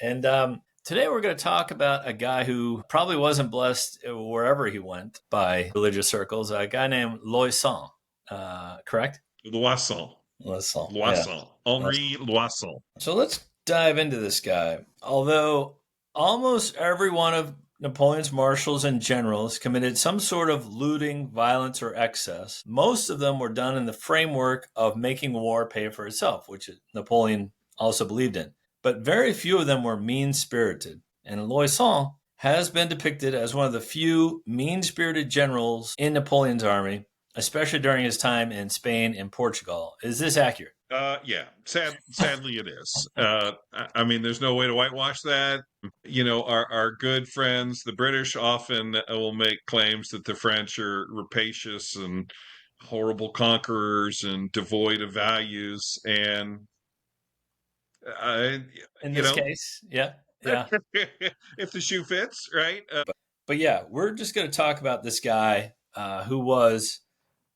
And today we're going to talk about a guy who probably wasn't blessed wherever he went by religious circles, a guy named Loison, correct? Loison. Loison, yeah. Loison. Henri Loison. So let's dive into this guy. Although almost every one of Napoleon's marshals and generals committed some sort of looting, violence, or excess, most of them were done in the framework of making war pay for itself, which Napoleon also believed in. But very few of them were mean-spirited. And Loison has been depicted as one of the few mean-spirited generals in Napoleon's army, especially during his time in Spain and Portugal. Is this accurate? Yeah, sadly it is. I mean, there's no way to whitewash that. You know, our good friends, the British, often will make claims that the French are rapacious and horrible conquerors and devoid of values. And, uh, In you this know, case, yeah, yeah. if the shoe fits, right? But yeah, we're just going to talk about this guy who was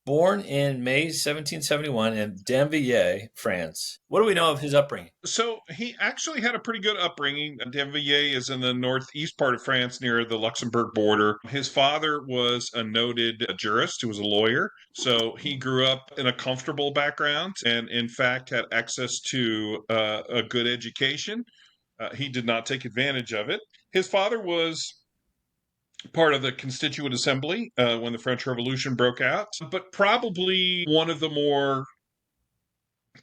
born in May 1771 in Danvilliers, France. What do we know of his upbringing? So he actually had a pretty good upbringing. Danvilliers is in the northeast part of France near the Luxembourg border. His father was a noted jurist who was a lawyer. So he grew up in a comfortable background and, in fact, had access to a good education. He did not take advantage of it. His father was part of the Constituent Assembly when the French Revolution broke out, but probably one of the more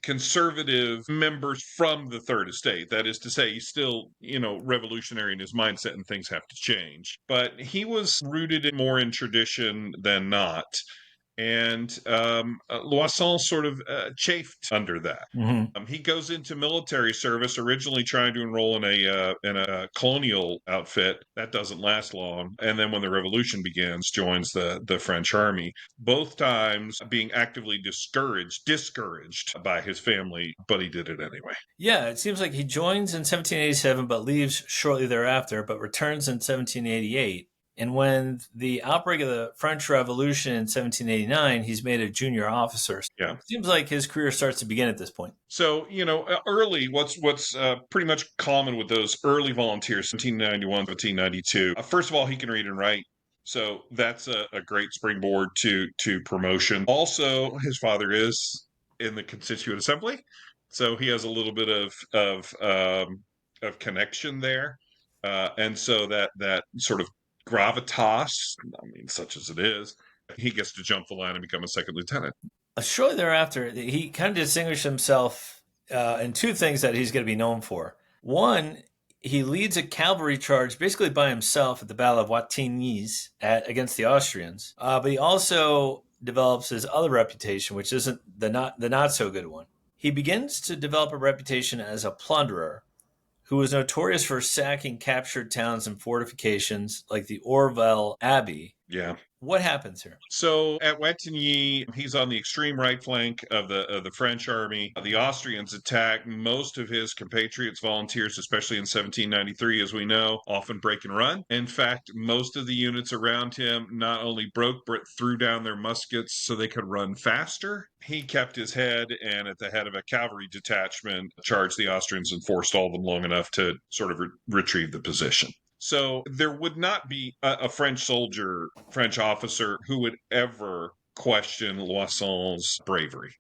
conservative members from the Third Estate. That is to say, he's still, revolutionary in his mindset and things have to change. But he was rooted more in tradition than not. And Loison sort of chafed under that. Mm-hmm. He goes into military service, originally trying to enroll in a colonial outfit. That doesn't last long, and then when the revolution begins, joins the French army. Both times being actively discouraged by his family, but he did it anyway. Yeah, it seems like he joins in 1787 but leaves shortly thereafter, but returns in 1788. And when the outbreak of the French Revolution in 1789, he's made a junior officer. Yeah. Seems like his career starts to begin at this point. So, early, what's pretty much common with those early volunteers, 1791, 1792. First of all, he can read and write. So that's a great springboard to promotion. Also, his father is in the Constituent Assembly, so he has a little bit of connection there, and so that sort of gravitas, I mean, such as it is, he gets to jump the line and become a second lieutenant. Shortly thereafter, he kind of distinguished himself in two things that he's going to be known for. One, he leads a cavalry charge basically by himself at the Battle of Wattignies against the Austrians. But he also develops his other reputation, which isn't the not so good one. He begins to develop a reputation as a plunderer who was notorious for sacking captured towns and fortifications like the Orval Abbey. Yeah. What happens here? So at Wattignies, he's on the extreme right flank of the French army. The Austrians attack most of his compatriots, volunteers, especially in 1793, as we know, often break and run. In fact, most of the units around him not only broke, but threw down their muskets so they could run faster. He kept his head and, at the head of a cavalry detachment, charged the Austrians and forestalled them long enough to sort of retrieve the position. So there would not be a French soldier, French officer, who would ever question Loison's bravery.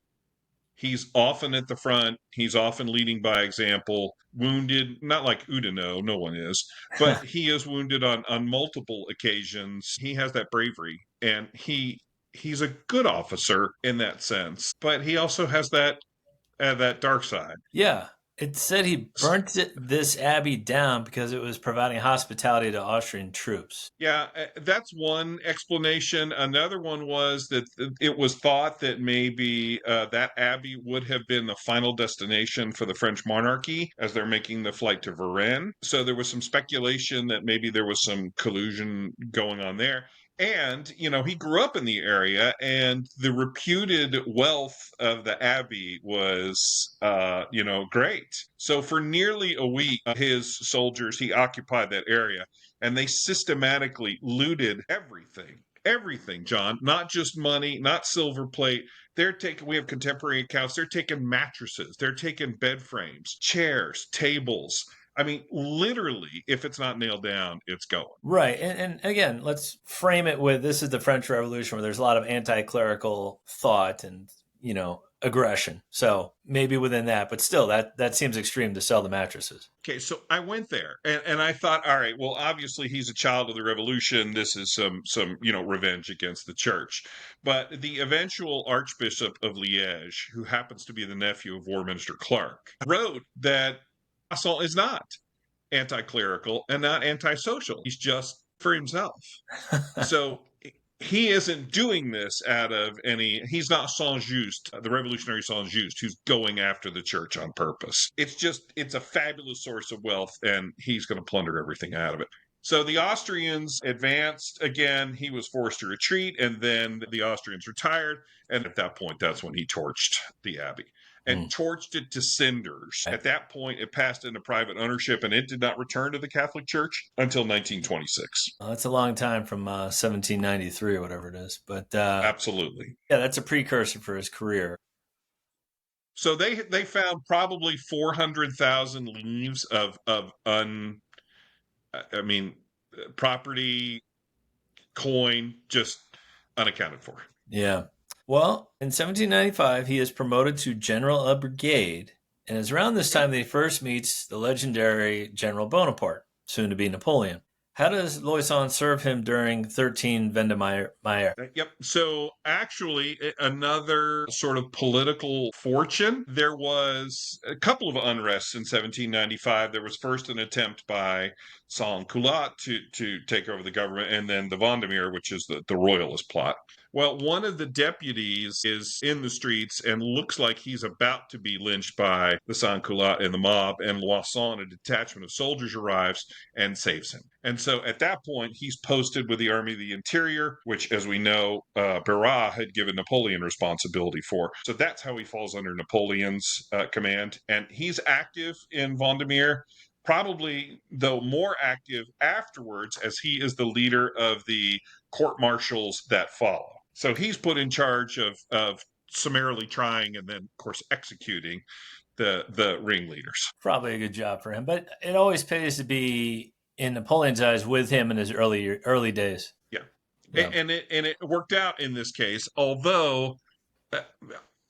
He's often at the front. He's often leading by example, wounded, not like Oudinot, no one is, but he is wounded on multiple occasions. He has that bravery, and he's a good officer in that sense, but he also has that dark side. Yeah. It said he burnt this abbey down because it was providing hospitality to Austrian troops. Yeah, that's one explanation. Another one was that it was thought that maybe that abbey would have been the final destination for the French monarchy as they're making the flight to Varennes. So there was some speculation that maybe there was some collusion going on there. And, he grew up in the area, and the reputed wealth of the abbey was, great. So for nearly a week, his soldiers, he occupied that area, and they systematically looted everything, John, not just money, not silver plate. We have contemporary accounts, they're taking mattresses, they're taking bed frames, chairs, tables, I mean, literally, if it's not nailed down, it's going. Right. And again, let's frame it with this is the French Revolution where there's a lot of anti clerical thought and, aggression. So maybe within that, but still, that seems extreme to sell the mattresses. Okay, so I went there and I thought, all right, well, obviously he's a child of the revolution. This is some revenge against the church. But the eventual Archbishop of Liège, who happens to be the nephew of War Minister Clark, wrote that Assault is not anti-clerical and not antisocial. He's just for himself. So he isn't doing this out of he's not Saint Just, the revolutionary Saint Just, who's going after the church on purpose. It's a fabulous source of wealth, and he's going to plunder everything out of it. So the Austrians advanced again. He was forced to retreat, and then the Austrians retired. And at that point, that's when he torched the abbey and torched it to cinders. At that point, it passed into private ownership, and it did not return to the Catholic Church until 1926. Well, that's a long time from 1793 or whatever it is. But absolutely, yeah, that's a precursor for his career. So they found probably 400,000 leaves of property, coin, just unaccounted for. Yeah. Well, in 1795, he is promoted to general of brigade, and it's around this time that he first meets the legendary General Bonaparte, soon to be Napoleon. How does Loison serve him during 13 Vendemiaire? Yep. So actually, another sort of political fortune. There was a couple of unrests in 1795. There was first an attempt by Sans-Culotte to take over the government, and then the Vendemiaire, which is the royalist plot. Well, one of the deputies is in the streets and looks like he's about to be lynched by the Sans-Culotte and the mob, and Loison, a detachment of soldiers, arrives and saves him. And so at that point, he's posted with the Army of the Interior, which, as we know, Barras had given Napoleon responsibility for. So that's how he falls under Napoleon's command. And he's active in Vendemiaire, probably, though, more active afterwards, as he is the leader of the court martials that follow. So he's put in charge of summarily trying and then, of course, executing the ringleaders. Probably a good job for him, but it always pays to be in Napoleon's eyes with him in his early days. Yeah. And it worked out in this case, although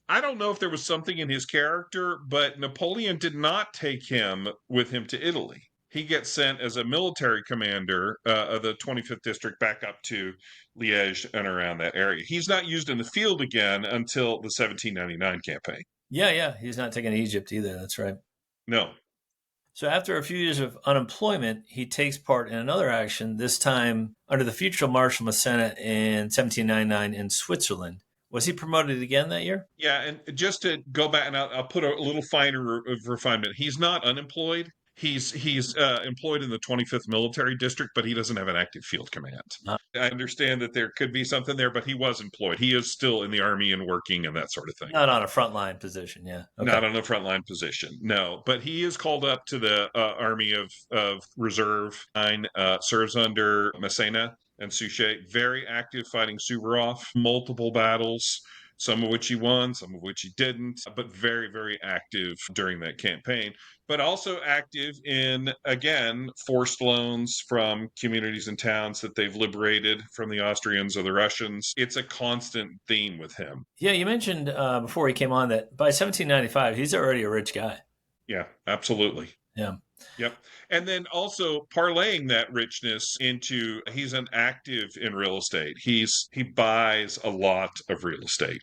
I don't know if there was something in his character, but Napoleon did not take him with him to Italy. He gets sent as a military commander of the 25th district back up to Liège and around that area. He's not used in the field again until the 1799 campaign. Yeah. He's not taken to Egypt either. That's right. No. So after a few years of unemployment, he takes part in another action, this time under the future Marshal Maneta in 1799 in Switzerland. Was he promoted again that year? Yeah, and just to go back, and I'll put a little finer refinement. He's not unemployed. He's employed in the 25th Military District, but he doesn't have an active field command. I understand that there could be something there, but he was employed. He is still in the Army and working and that sort of thing. Not on a frontline position, yeah. Okay. Not on a frontline position, no. But he is called up to the Army of Reserve. Serves under Massena and Suchet. Very active fighting Suvorov. Multiple battles, some of which he won, some of which he didn't, but very, very active during that campaign. But also active in, again, forced loans from communities and towns that they've liberated from the Austrians or the Russians. It's a constant theme with him. Yeah, you mentioned before he came on that by 1795, he's already a rich guy. Yeah, absolutely. Yeah. Yep. And then also parlaying that richness into he's an active in real estate. He buys a lot of real estate.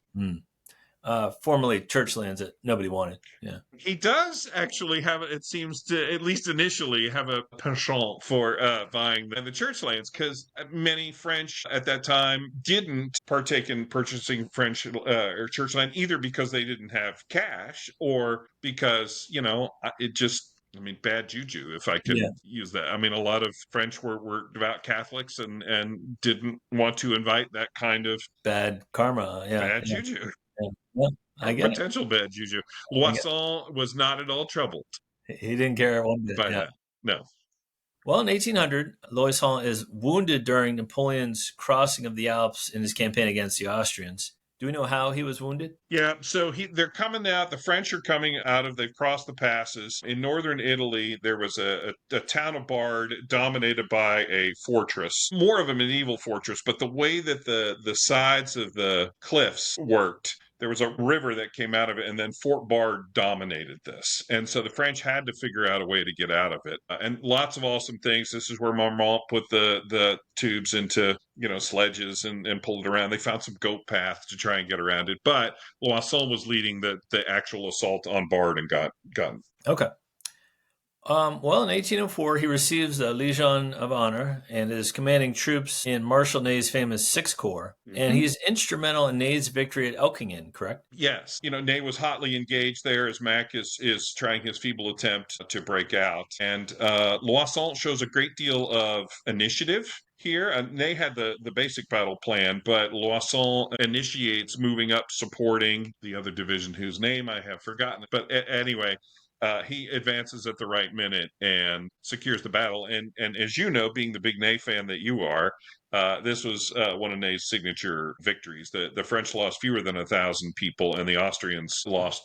Formerly church lands that nobody wanted. Yeah. He does actually have, it seems to, at least initially, have a penchant for buying the church lands, because many French at that time didn't partake in purchasing French or church land, either because they didn't have cash or because, it just, bad juju, if I could use that. A lot of French were devout Catholics and didn't want to invite that kind of bad karma. Bad juju. Yeah, I get potential bad juju. Loison was not at all troubled. He didn't care one bit. By that. No. Well, in 1800, Loison is wounded during Napoleon's crossing of the Alps in his campaign against the Austrians. Do we know how he was wounded? Yeah, so they're coming out. The French are coming out of. They've crossed the passes in northern Italy. There was a town of Bard dominated by a fortress, more of a medieval fortress. But the way that the sides of the cliffs worked, there was a river that came out of it, and then Fort Bard dominated this. And so the French had to figure out a way to get out of it. And lots of awesome things. This is where Marmont put the tubes into sledges and pulled it around. They found some goat paths to try and get around it, but Loison was leading the actual assault on Bard and got gotten. Okay. Well, in 1804, he receives the Legion of Honor and is commanding troops in Marshal Ney's famous Sixth Corps. And Mm-hmm. he's instrumental in Ney's victory at Elkingen, correct? Yes, Ney was hotly engaged there as Mack is trying his feeble attempt to break out, and Loison shows a great deal of initiative here. Ney had the basic battle plan, but Loison initiates moving up, supporting the other division whose name I have forgotten. But anyway, he advances at the right minute and secures the battle. And as you know, being the big Ney fan that you are, this was one of Ney's signature victories. The French lost fewer than 1,000 people, and the Austrians lost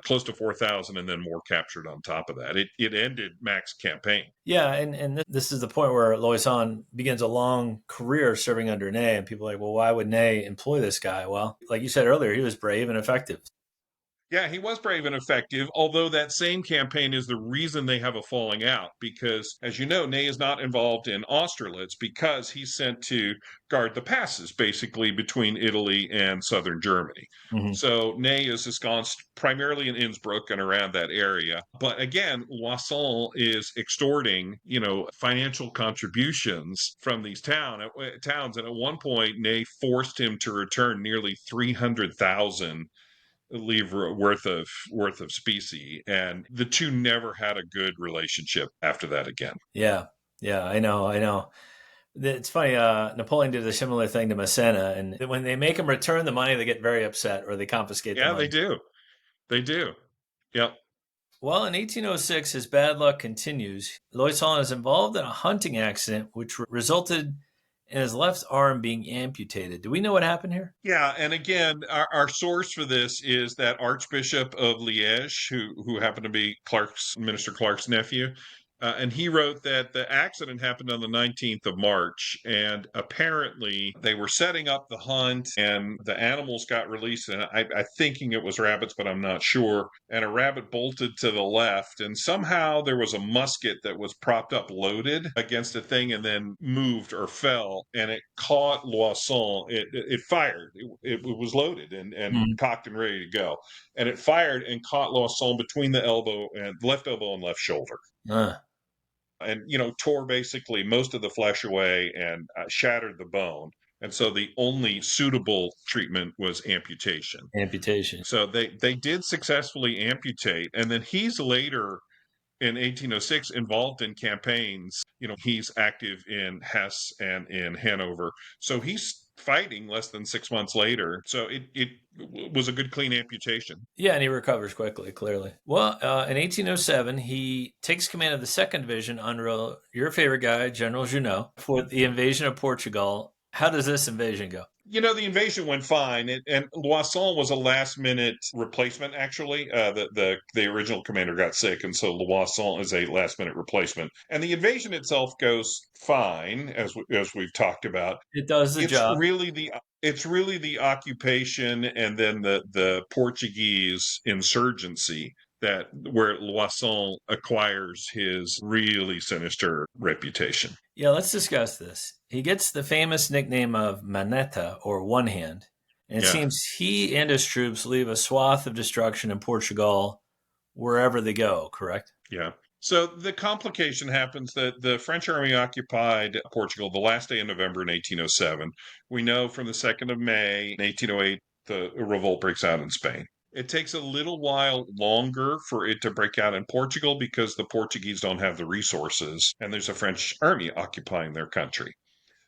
close to 4,000, and then more captured on top of that. It ended Mack's campaign. Yeah, and this is the point where Loison begins a long career serving under Ney, and people are like, well, why would Ney employ this guy? Well, like you said earlier, he was brave and effective. Yeah, he was brave and effective, although that same campaign is the reason they have a falling out. Because, as you know, Ney is not involved in Austerlitz because he's sent to guard the passes, basically, between Italy and southern Germany. Mm-hmm. So Ney is ensconced primarily in Innsbruck and around that area. But again, Loison is extorting, financial contributions from these towns. And at one point, Ney forced him to return nearly 300,000 livre worth of specie, and the two never had a good relationship after that again. Yeah, yeah, I know. It's funny. Napoleon did a similar thing to Massena, and when they make him return the money, they get very upset or they confiscate the Yeah, they money. do. They do. Yep. Well, in 1806, his bad luck continues. Loison is involved in a hunting accident, which resulted in his left arm being amputated. Do we know what happened here? Yeah, and again, our source for this is that Archbishop of Liège, who happened to be Minister Clark's nephew, and he wrote that the accident happened on the 19th of March, and apparently they were setting up the hunt, and the animals got released, and I thinking it was rabbits, but I'm not sure. And a rabbit bolted to the left, and somehow there was a musket that was propped up, loaded against a thing, and then moved or fell, and it caught Loison. It fired. It was loaded and Mhm. cocked and ready to go, and it fired and caught Loison between the left elbow and left shoulder, Uh, and tore basically most of the flesh away and shattered the bone. And so the only suitable treatment was amputation. amputation. So they did successfully amputate, and then he's later in 1806 involved in campaigns. He's active in Hesse and in Hanover, so he's fighting less than 6 months later. So it was a good clean amputation. Yeah, and he recovers quickly, clearly. Well, in 1807, he takes command of the 2nd Division under your favorite guy, General Junot, for the invasion of Portugal. How does this invasion go? The invasion went fine, and Loison was a last-minute replacement. Actually, the original commander got sick, and so Loison is a last-minute replacement. And the invasion itself goes fine, as we've talked about. It does the It's job. really the occupation and then the Portuguese insurgency that where Loison acquires his really sinister reputation. Yeah, let's discuss this. He gets the famous nickname of Maneta, or One Hand. And it Yeah. seems he and his troops leave a swath of destruction in Portugal wherever they go, correct? Yeah. So the complication happens that the French army occupied Portugal the last day in November in 1807. We know from the 2nd of May in 1808, the revolt breaks out in Spain. It takes a little while longer for it to break out in Portugal because the Portuguese don't have the resources, and there's a French army occupying their country.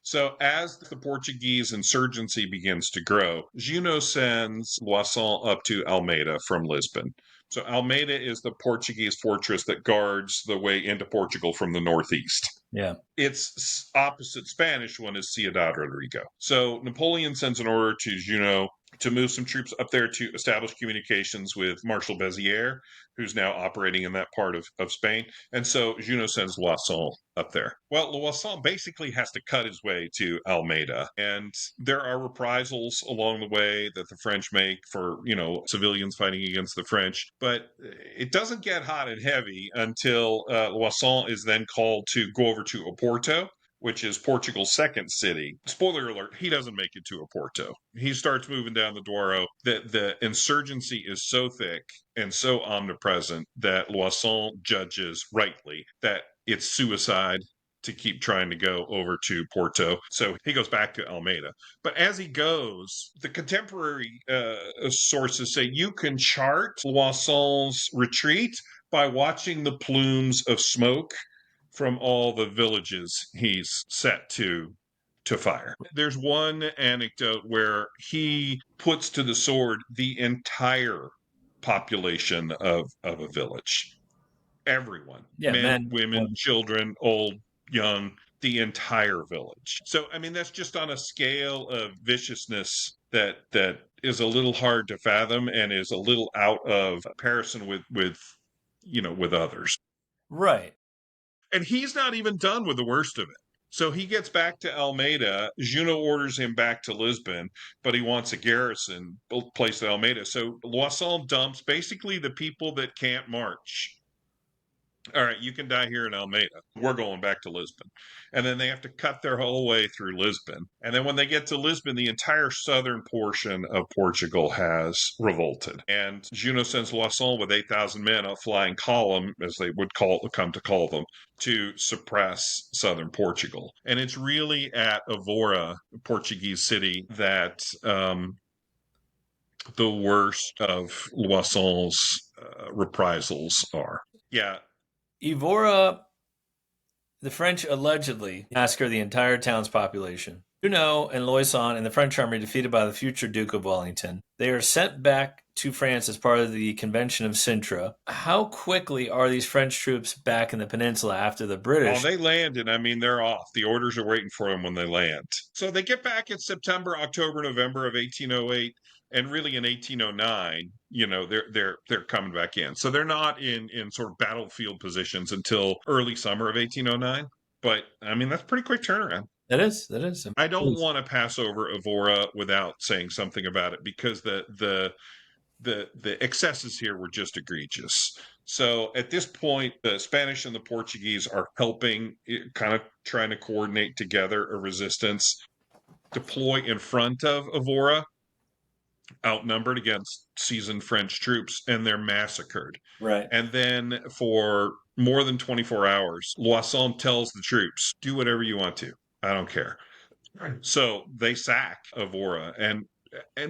So as the Portuguese insurgency begins to grow, Junot sends Loison up to Almeida from Lisbon. So Almeida is the Portuguese fortress that guards the way into Portugal from the northeast. Yeah. Its opposite Spanish one is Ciudad Rodrigo. So Napoleon sends an order to Junot to move some troops up there to establish communications with Marshal Beziers, who's now operating in that part of Spain. And so Junot sends Loison up there. Well, Loison basically has to cut his way to Almeida, and there are reprisals along the way that the French make for, civilians fighting against the French. But it doesn't get hot and heavy until Loison is then called to go over to Oporto, which is Portugal's second city. Spoiler alert, he doesn't make it to Oporto. He starts moving down the Douro. The insurgency is so thick and so omnipresent that Loison judges rightly that it's suicide to keep trying to go over to Porto. So he goes back to Almeida. But as he goes, the contemporary sources say you can chart Loison's retreat by watching the plumes of smoke from all the villages he's set to fire. There's one anecdote where he puts to the sword the entire population of a village. Everyone. Yeah, Men, women, women. children, old, young, the entire village. So, I mean, that's just on a scale of viciousness that is a little hard to fathom and is a little out of comparison with others. Right. And he's not even done with the worst of it. So he gets back to Almeida. Junot orders him back to Lisbon, but he wants a garrison placed at Almeida. So Loison dumps basically the people that can't march. All right, you can die here in Almeida. We're going back to Lisbon. And then they have to cut their whole way through Lisbon. And then when they get to Lisbon, the entire southern portion of Portugal has revolted. And Junot sends Loison with 8,000 men, a flying column, as they would come to call them, to suppress southern Portugal. And it's really at Evora, Portuguese city, that the worst of Loison's reprisals are. Yeah. Evora, the French allegedly massacre the entire town's population. Junot and Loison and the French army defeated by the future Duke of Wellington. They are sent back to France as part of the Convention of Sintra. How quickly are these French troops back in the peninsula after the British? Oh, they landed. I mean, they're off. The orders are waiting for them when they land. So they get back in September, October, November of 1808. And really in 1809, they're coming back in. So they're not in sort of battlefield positions until early summer of 1809. But I mean, that's a pretty quick turnaround. That is. I don't want to pass over Evora without saying something about it because the excesses here were just egregious. So at this point, the Spanish and the Portuguese are helping, kind of trying to coordinate together a resistance, deploy in front of Evora, outnumbered against seasoned French troops, and they're massacred. Right. And then for more than 24 hours, Loison tells the troops, do whatever you want to. I don't care. So they sack Evora. And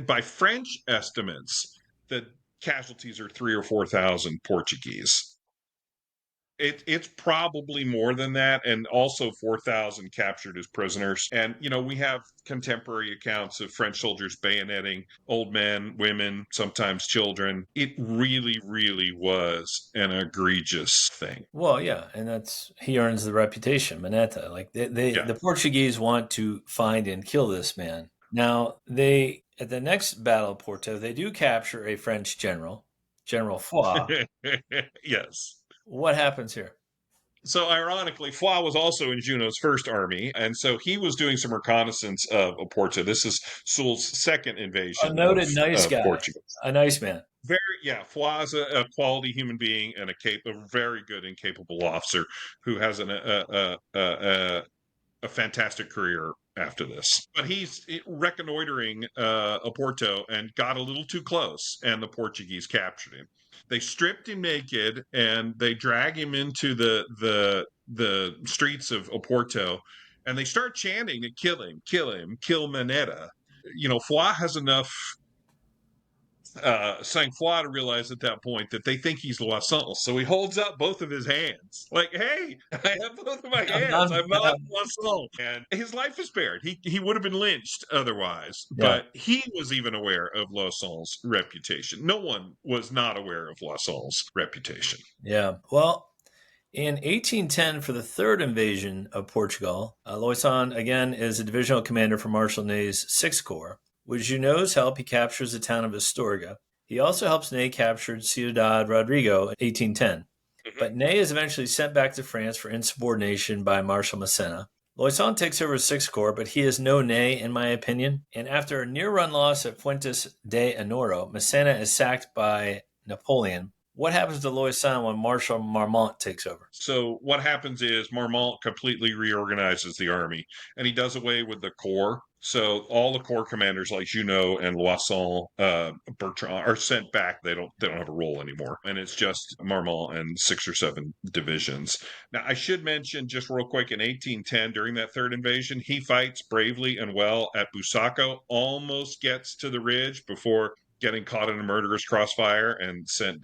by French estimates, the casualties are 3,000 or 4,000 Portuguese. It's probably more than that, and also 4,000 captured as prisoners. And, we have contemporary accounts of French soldiers bayoneting old men, women, sometimes children. It really, really was an egregious thing. Well, yeah, and he earns the reputation, Maneta. Like the Portuguese want to find and kill this man. Now, at the next battle of Porto, they do capture a French general, General Foy. Yes. What happens here? So ironically, Foy was also in Junot's first army, and so he was doing some reconnaissance of Oporto. This is Soul's second invasion. A noted nice guy, Portugal. A nice man. Foy is a quality human being and a very good and capable officer who has a fantastic career after this. But he's reconnoitering Oporto and got a little too close, and the Portuguese captured him. They stripped him naked and they drag him into the streets of Oporto, and they start chanting to kill him, kill Maneta. Foy has enough sang-froid to realize at that point that they think he's Loison. So he holds up both of his hands. Like, hey, I have both of my hands. I'm not Loison. And his life is spared. He would have been lynched otherwise. Yeah. But he was even aware of Loison's reputation. No one was not aware of Loison's reputation. Yeah. Well, in 1810, for the third invasion of Portugal, Loison, again, is a divisional commander for Marshal Ney's Sixth Corps. With Junot's help, he captures the town of Astorga. He also helps Ney capture Ciudad Rodrigo in 1810. Mhm. But Ney is eventually sent back to France for insubordination by Marshal Massena. Loison takes over Sixth Corps, but he is no Ney, in my opinion. And after a near-run loss at Fuentes de Enoro, Massena is sacked by Napoleon. What happens to Loison when Marshal Marmont takes over? So what happens is Marmont completely reorganizes the army, and he does away with the corps. So all the corps commanders like Junot and Loison, Bertrand are sent back. They don't have a role anymore, and it's just Marmont and 6 or 7 divisions. Now I should mention just real quick, in 1810, during that third invasion, he fights bravely and well at Busaco, almost gets to the ridge before getting caught in a murderous crossfire and sent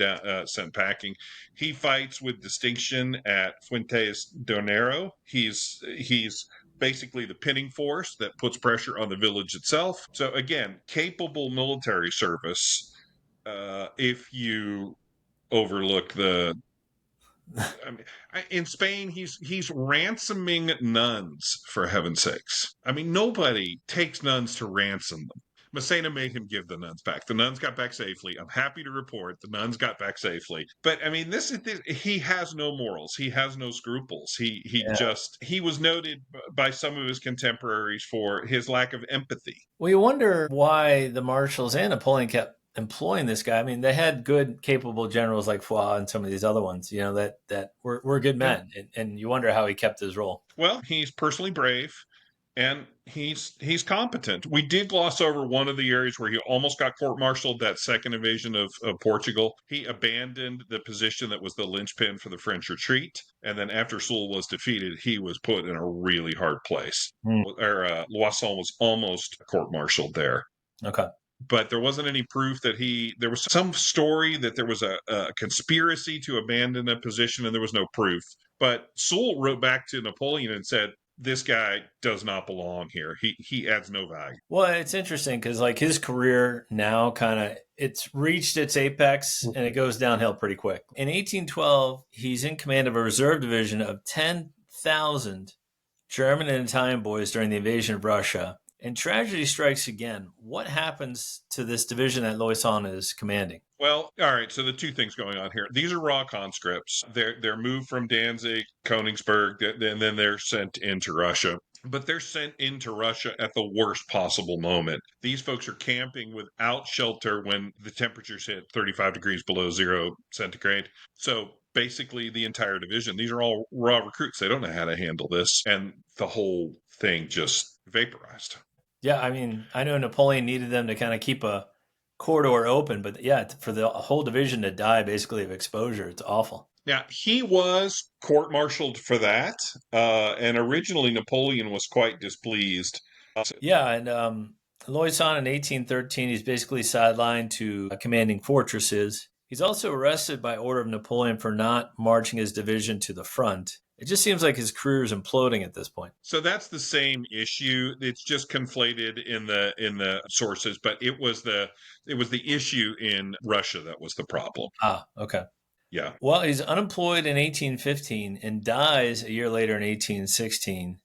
packing. He fights with distinction at Fuentes de Enero. He's basically the pinning force that puts pressure on the village itself. So again, capable military service. If you overlook the, I mean, in Spain, he's ransoming nuns, for heaven's sakes. I mean, nobody takes nuns to ransom them. Massena made him give the nuns back. The nuns got back safely. I'm happy to report the nuns got back safely. But I mean, he has no morals. He has no scruples. Yeah. He was noted by some of his contemporaries for his lack of empathy. Well, you wonder why the marshals and Napoleon kept employing this guy. I mean, they had good, capable generals like Foix and some of these other ones, that were good Yeah. men. And you wonder how he kept his role. Well, he's personally brave and he's competent. We did gloss over one of the areas where he almost got court-martialed, that second invasion of Portugal. He abandoned the position that was the linchpin for the French retreat, and then after Soult was defeated, he was put in a really hard place. Hmm. Loison was almost court-martialed there. Okay. But there wasn't any proof that there was some story that there was a conspiracy to abandon a position, and there was no proof. But Soult wrote back to Napoleon and said, this guy does not belong here. He adds no value. Well, it's interesting because like his career now it's reached its apex and it goes downhill pretty quick. In 1812, he's in command of a reserve division of 10,000 German and Italian boys during the invasion of Russia. And tragedy strikes again. What happens to this division that Loison is commanding? Well, all right. So the two things going on here. These are raw conscripts. They're moved from Danzig, Königsberg, and then they're sent into Russia. But they're sent into Russia at the worst possible moment. These folks are camping without shelter when the temperatures hit 35 degrees below 0 centigrade. So basically, the entire division, these are all raw recruits. They don't know how to handle this. And the whole thing just vaporized. Yeah, I mean, I know Napoleon needed them to kind of keep a corridor open, but yeah, for the whole division to die basically of exposure, it's awful. Now, he was court-martialed for that, and originally Napoleon was quite displeased. Yeah, and Loison in 1813, he's basically sidelined to commanding fortresses. He's also arrested by order of Napoleon for not marching his division to the front. It just seems like his career is imploding at this point. So that's the same issue. It's just conflated in the sources, but it was the issue in Russia that was the problem. Ah, okay. Yeah. Well, he's unemployed in 1815 and dies a year later in 1816.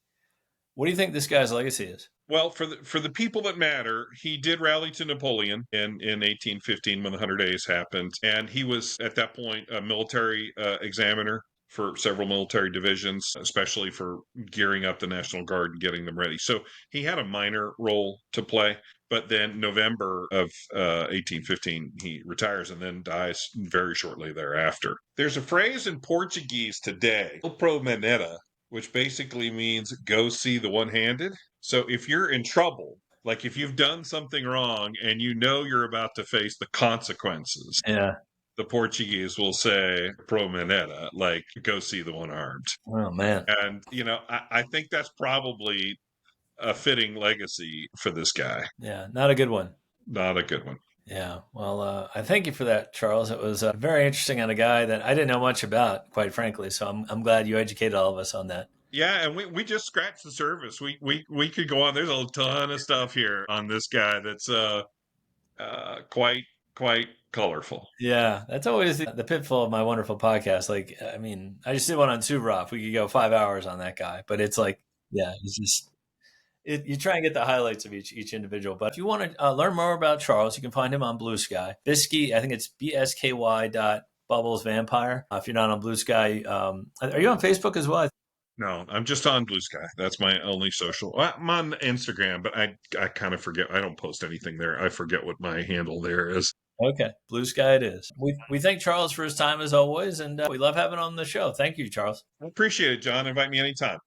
What do you think this guy's legacy is? Well, for the people that matter, he did rally to Napoleon in 1815 when the 100 Days happened, and he was at that point a military examiner for several military divisions, especially for gearing up the National Guard and getting them ready. So he had a minor role to play. But then November of 1815, he retires and then dies very shortly thereafter. There's a phrase in Portuguese today, pro Maneta, which basically means go see the one-handed. So if you're in trouble, like if you've done something wrong and you know you're about to face the consequences, Yeah. the Portuguese will say pro maneta, like go see the one armed. Oh, man. And, I think that's probably a fitting legacy for this guy. Yeah, not a good one. Not a good one. Yeah. Well, I thank you for that, Charles. It was very interesting on a guy that I didn't know much about, quite frankly. So I'm glad you educated all of us on that. Yeah, and we just scratched the surface. We could go on. There's a ton of stuff here on this guy that's quite colorful. Yeah, that's always the pitfall of my wonderful podcast. Like, I mean, I just did one on Suvorov. We could go 5 hours on that guy, but it's like, yeah, it's just You try and get the highlights of each individual. But if you want to learn more about Charles, you can find him on Blue Sky. Bisky, I think it's BSKY. Bubbles Vampire. If you're not on Blue Sky, are you on Facebook as well? No, I'm just on Blue Sky. That's my only social. I'm on Instagram, but I kind of forget. I don't post anything there. I forget what my handle there is. Okay, Blue Sky it is. We thank Charles for his time as always, and we love having him on the show. Thank you, Charles. I appreciate it, John. Invite me anytime.